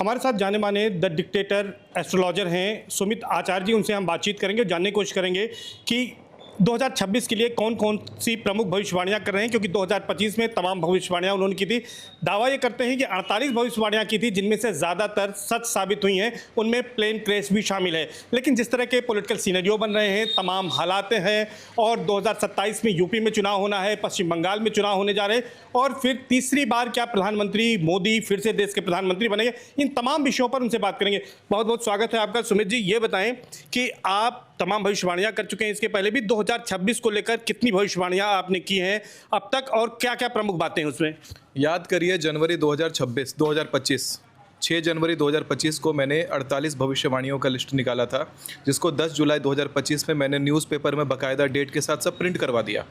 हमारे साथ जाने माने द डिक्टेटर एस्ट्रोलॉजर हैं सुमित आचार्य जी, उनसे हम बातचीत करेंगे, जानने की कोशिश करेंगे कि 2026 के लिए कौन कौन सी प्रमुख भविष्यवाणियां कर रहे हैं, क्योंकि 2025 में तमाम भविष्यवाणियां उन्होंने की थी। दावा ये करते हैं कि 48 भविष्यवाणियां की थी, जिनमें से ज़्यादातर सच साबित हुई हैं, उनमें प्लेन क्रैश भी शामिल है। लेकिन जिस तरह के पॉलिटिकल सिनेरियो बन रहे हैं, तमाम हालात हैं, और 2027 में यूपी में चुनाव होना है, पश्चिम बंगाल में चुनाव होने जा रहे हैं, और फिर तीसरी बार क्या प्रधानमंत्री मोदी फिर से देश के प्रधानमंत्री बनेंगे, इन तमाम विषयों पर उनसे बात करेंगे। बहुत बहुत स्वागत है आपका। सुमित जी, ये बताएं कि आप तमाम भविष्यवाणियां कर चुके हैं, इसके पहले भी 2026 को लेकर कितनी भविष्यवाणियां आपने की हैं अब तक, और क्या क्या प्रमुख बातें हैं उसमें? याद करिए, जनवरी 2025 6 जनवरी 2025 को मैंने 48 भविष्यवाणियों का लिस्ट निकाला था, जिसको 10 जुलाई 2025 में मैंने न्यूज़पेपर में बाकायदा डेट के साथ सब प्रिंट करवा दिया।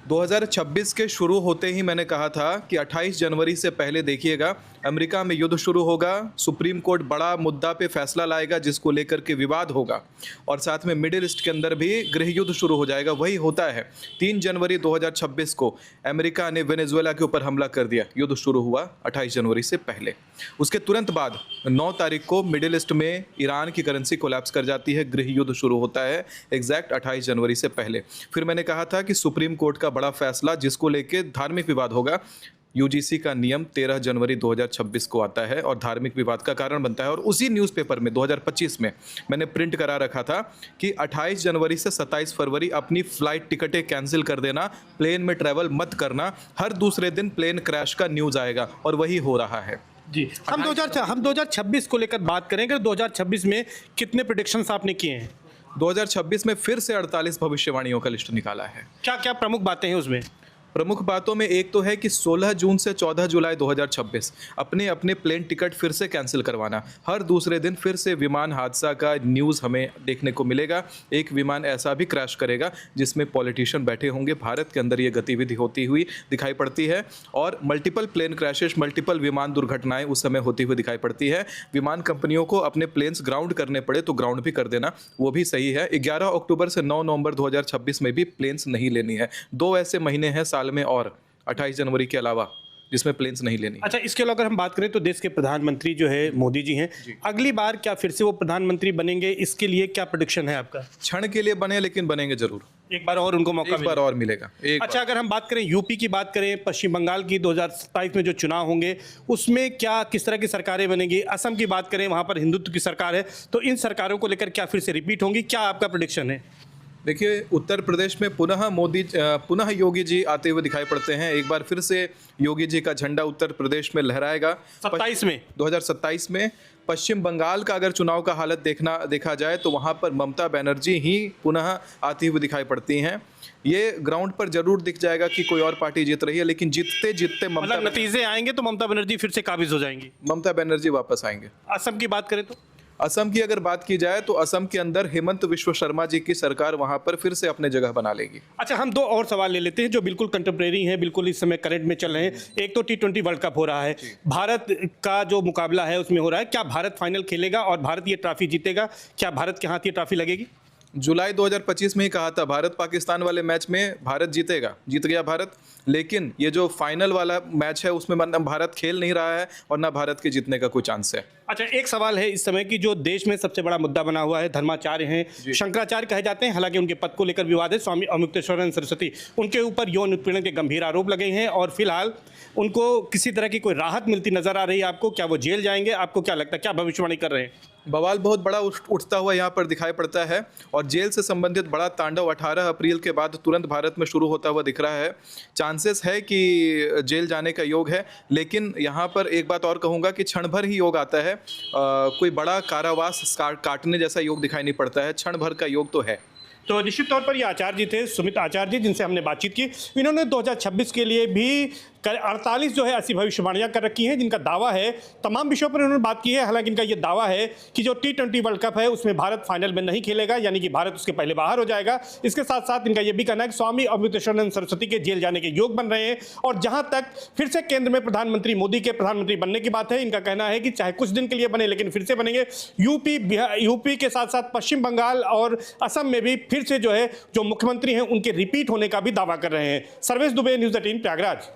2026 के शुरू होते ही मैंने कहा था कि 28 जनवरी से पहले देखिएगा, अमेरिका में युद्ध शुरू होगा, सुप्रीम कोर्ट बड़ा मुद्दा पे फैसला लाएगा जिसको लेकर के विवाद होगा, और साथ में मिडिल ईस्ट के अंदर भी गृह युद्ध शुरू हो जाएगा। वही होता है। 3 जनवरी 2026 को अमेरिका ने वेनेजुएला के ऊपर हमला कर दिया, युद्ध शुरू हुआ 28 जनवरी से पहले। उसके तुरंत बाद 9 तारीख को मिडिल ईस्ट में ईरान की करेंसी कोलैप्स कर जाती है, गृह युद्ध शुरू होता है एग्जैक्ट 28 जनवरी से पहले। फिर मैंने कहा था कि सुप्रीम कोर्ट का बड़ा फैसला जिसको लेके धार्मिक विवाद होगा, यूजीसी का नियम 13 जनवरी 2026 को आता है और धार्मिक विवाद का कारण बनता है। और उसी न्यूज़पेपर में 2025 में मैंने प्रिंट करा रखा था कि 28 जनवरी से 27 फरवरी अपनी फ़्लाइट टिकटें कैंसिल कर देना, प्लेन में ट्रैवल मत करना, हर दूसरे दिन प्लेन क्रैश का न्यूज़ आएगा, और वही हो रहा है जी। हम 2026 को लेकर बात करेंगे। 2026 में कितने प्रेडिक्शंस आपने किए हैं? 2026 में फिर से 48 भविष्यवाणियों का लिस्ट निकाला है। क्या क्या प्रमुख बातें हैं उसमें? प्रमुख बातों में एक तो है कि 16 जून से 14 जुलाई 2026 अपने अपने प्लेन टिकट फिर से कैंसिल करवाना। हर दूसरे दिन फिर से विमान हादसा का न्यूज़ हमें देखने को मिलेगा। एक विमान ऐसा भी क्रैश करेगा जिसमें पॉलिटिशियन बैठे होंगे। भारत के अंदर ये गतिविधि होती हुई दिखाई पड़ती है, और मल्टीपल प्लेन क्रैशेस, मल्टीपल विमान दुर्घटनाएं उस समय होती हुई दिखाई पड़ती है। विमान कंपनियों को अपने प्लेन्स ग्राउंड करने पड़े तो ग्राउंड भी कर देना, वो भी सही है। 11 अक्टूबर से 9 नवंबर 2026 में भी प्लेन्स नहीं लेनी है। 2 ऐसे महीने हैं साल में, और 28 जनवरी के अलावा, जिसमें प्लेन्स नहीं लेनी। अच्छा, इसके अलावा अगर हम बात करें तो देश के प्रधानमंत्री जो है मोदी जी हैं, अगली बार क्या फिर से वो प्रधानमंत्री बनेंगे? इसके लिए क्या प्रेडिक्शन है आपका? क्षण के लिए बने, लेकिन बनेंगे जरूर। एक बार और उनको मौका, एक बार और मिलेगा। अच्छा, अगर हम बात करें यूपी की, बात करें पश्चिम बंगाल की, 2027 में जो चुनाव होंगे उसमें क्या किस तरह की सरकारें बनेंगी? असम की बात करें, वहाँ पर हिंदुत्व की सरकार है, तो इन सरकारों को लेकर क्या फिर से रिपीट होंगी? क्या आपका प्रेडिक्शन है? देखिए, उत्तर प्रदेश में पुनः योगी जी आते हुए दिखाई पड़ते हैं। एक बार फिर से योगी जी का झंडा उत्तर प्रदेश में लहराएगा 2027 में। पश्चिम बंगाल का अगर चुनाव का हालत देखा जाए तो वहाँ पर ममता बनर्जी ही पुनः आती हुई दिखाई पड़ती हैं। ये ग्राउंड पर जरूर दिख जाएगा कि कोई और पार्टी जीत रही है, लेकिन जीतते मतलब नतीजे आएंगे तो ममता बनर्जी फिर से काबिज हो जाएंगी, ममता बनर्जी वापस आएंगे। असम की बात करें तो? असम की अगर बात की जाए तो असम के अंदर हेमंत विश्व शर्मा जी की सरकार वहां पर फिर से अपने जगह बना लेगी। अच्छा, हम 2 और सवाल ले लेते हैं जो बिल्कुल कंटेम्प्रेरी हैं, बिल्कुल इस समय करंट में चल रहे हैं। एक तो T20 वर्ल्ड कप हो रहा है, भारत का जो मुकाबला है उसमें हो रहा है। क्या भारत फाइनल खेलेगा और भारत ये ट्रॉफी जीतेगा? क्या भारत के हाथ ये ट्रॉफी लगेगी? जुलाई 2025 में ही कहा था, भारत पाकिस्तान वाले मैच में भारत जीतेगा, जीत गया भारत। लेकिन ये जो फाइनल वाला मैच है उसमें ना भारत खेल नहीं रहा है और ना भारत के जीतने का कोई चांस है। अच्छा, एक सवाल है इस समय की जो देश में सबसे बड़ा मुद्दा बना हुआ है, धर्माचार्य हैं, शंकराचार्य कहे जाते हैं, हालांकि उनके पद को लेकर विवाद है। स्वामी अमृतेश्वरानंद सरस्वती, उनके ऊपर यौन उत्पीड़न के गंभीर आरोप लगे हैं, और फिलहाल उनको किसी तरह की कोई राहत मिलती नजर आ रही है आपको? क्या वो जेल जाएंगे? आपको क्या लगता है, क्या भविष्यवाणी कर रहे हैं? बवाल बहुत बड़ा उठता हुआ यहाँ पर दिखाई पड़ता है, और जेल से संबंधित बड़ा तांडव 18 अप्रैल के बाद तुरंत भारत में शुरू होता हुआ दिख रहा है। चांसेस है कि जेल जाने का योग है, लेकिन यहाँ पर एक बात और कहूँगा कि क्षण भर ही योग आता है। कोई बड़ा कारावास काटने जैसा योग दिखाई नहीं पड़ता है, क्षण भर का योग तो है। तो निश्चित तौर पर ये आचार्य जी थे, सुमित आचार्य जी, जिनसे हमने बातचीत की। इन्होंने 2026 के लिए भी 48 जो है ऐसी भविष्यवाणियां कर रखी हैं जिनका दावा है, तमाम विषयों पर उन्होंने बात की है। हालांकि इनका ये दावा है कि जो T20 वर्ल्ड कप है उसमें भारत फाइनल में नहीं खेलेगा, यानी कि भारत उसके पहले बाहर हो जाएगा। इसके साथ साथ इनका ये भी कहना है कि स्वामी अमृतेश्वरानंद सरस्वती के जेल जाने के योग बन रहे हैं। और जहां तक फिर से केंद्र में प्रधानमंत्री मोदी के प्रधानमंत्री बनने की बात है, इनका कहना है कि चाहे कुछ दिन के लिए बने लेकिन फिर से बनेंगे। यूपी के साथ साथ पश्चिम बंगाल और असम में भी फिर से जो है जो मुख्यमंत्री हैं उनके रिपीट होने का भी दावा कर रहे हैं। सर्वेश दुबे, न्यूज़ 18, प्रयागराज।